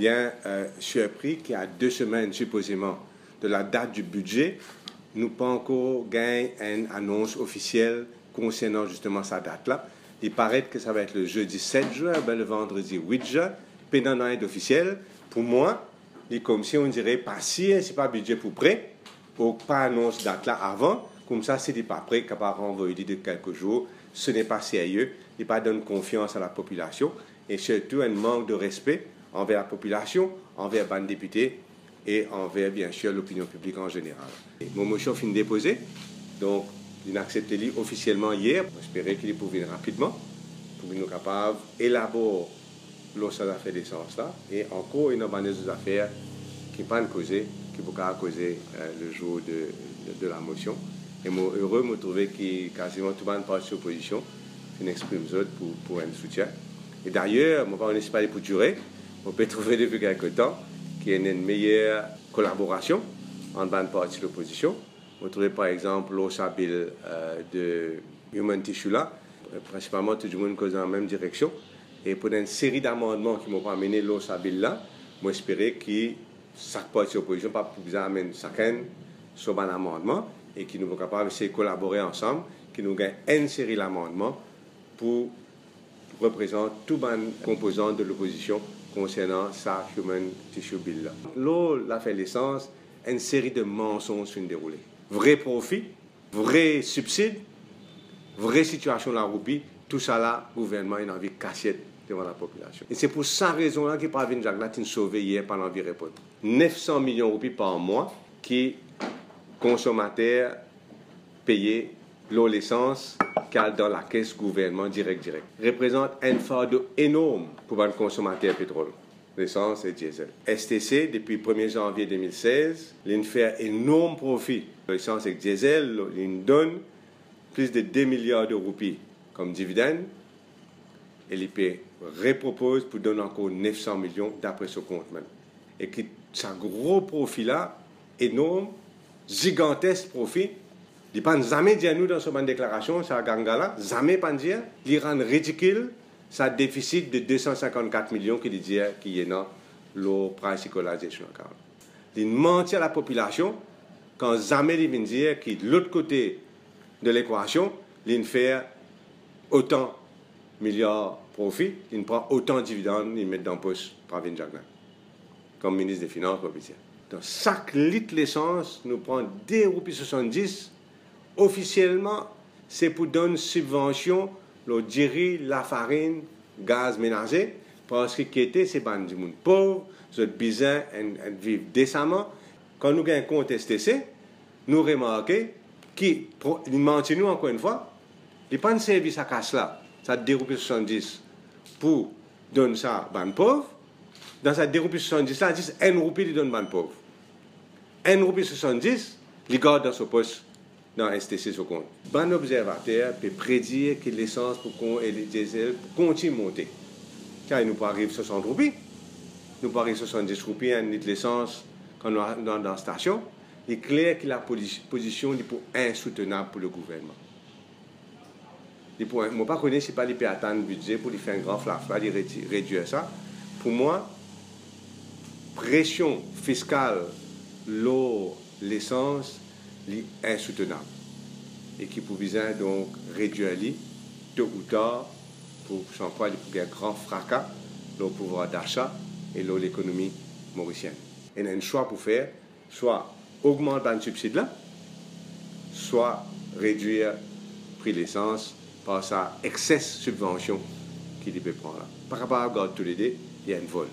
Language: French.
bien, surpris qu'il y a 2 semaines, supposément, de la date du budget, nous pas encore gagné une annonce officielle concernant justement sa date-là. Il paraît que ça va être le jeudi 7 juin, ben le vendredi 8 juin, pendant un officiel. Pour moi, c'est comme si on dirait pas si, c'est pas budget pour prêt, ou pas annonce date là avant, comme ça, c'est pas prêt, capable renvoyer de quelques jours. Ce n'est pas sérieux, il pas donne confiance à la population, et surtout un manque de respect envers la population, envers les députés et envers, bien sûr, l'opinion publique en général. Mon motion fin déposé, donc il a accepté officiellement hier. J'espère qu'il peut venir rapidement pour nous capables d'élaborer l'autre affaire d'essence là. Et encore une des affaires qui ne pas causer, qui peut causer le jour de la motion. Et moi heureux de me trouver que quasiment tout le monde parti de l'opposition exprime pour un soutien. Et d'ailleurs, je ne sais pas pour durer, on peut trouver depuis quelque temps qu'il y a une meilleure collaboration entre les partis de l'opposition. On trouve par exemple l'OSA Bill de Human Tissue là, principalement tout le monde cause dans la même direction. Et pour une série d'amendements qui m'ont amené l'OSA Bill là, j'espère que chaque parti de l'opposition pas pour amener chacun sur un amendement et qui nous sont capables de collaborer ensemble, qui nous gagnent une série d'amendements pour représenter tous les composants de l'opposition concernant sa Human Tissue Bill. Là, l'affaire l'essence, une série de mensonges sont déroulés. Vrai profit, vrai subside, vraie situation de la roupie, tout ça là, le gouvernement a envie de casser devant la population. Et c'est pour cette raison-là qu'il parvient Jacques Latine sauvé hier par l'envie répondre. 900 millions de roupies par mois qui consommateurs payés l'eau l'essence dans la caisse gouvernement direct représente un fardeau énorme pour les consommateurs pétrole, l'essence et diesel. STC, depuis 1er janvier 2016, il fait un énorme profit. L'essence et diesel, il donne plus de 2 milliards de roupies comme dividende et l'IP repropose pour donner encore 900 millions d'après ce compte même. Et que ce gros profit-là, énorme, gigantesque profit, il ne peut jamais dire nous dans cette déclaration, ça ganga jamais pas dire, il rend ridicule sa déficit de 254 millions qu'il dit qu'il y a dans le price equalization account. Il mentit à la population quand jamais il vient dire que de l'autre côté de l'équation, il fait autant de milliards de profits, il prend autant de dividendes, il met dans le poste par Pravin Jagna, comme ministre des Finances. Dans chaque litre d'essence, nous prenons 2,70 €. Officiellement, c'est pour donner subvention le diri, la farine, gaz ménager, parce que qui c'est pas du monde pauvre, c'est besoin de vivre décemment. Quand nous avons un compte STC, nous remarquons qu'il mentit nous encore une fois, il n'y a pas de service à casse là, ça 2,70 € pour donner ça à les pauvres. Dans cette 2,70 € là, c'est 1 roupie qui donne aux pauvres. 1,70 €, il garde dans ce poste. Dans STC ce compte. Un observateur peut prédire que l'essence et le diesel continuent de monter. Car il nous arrive 60 roupies, nous arrive 70 roupies à un litre d'essence quand nous sommes dans la station. Il est clair que la position est insoutenable pour le gouvernement. Je ne pas connaître si pas il peut atteindre le budget pour lui faire un grand flafla, réduire ça. Pour moi, pression fiscale, l'eau, l'essence, est insoutenable et qui peut viser donc réduire tôt ou tard pour sans quoi il y a un grand fracas le pouvoir d'achat et l'économie mauricienne. Et il y a un choix pour faire, soit augmenter le subside là, soit réduire le prix de l'essence par sa excès subvention qu'il peut prendre là. Par rapport à tous les deux, il y a un vol.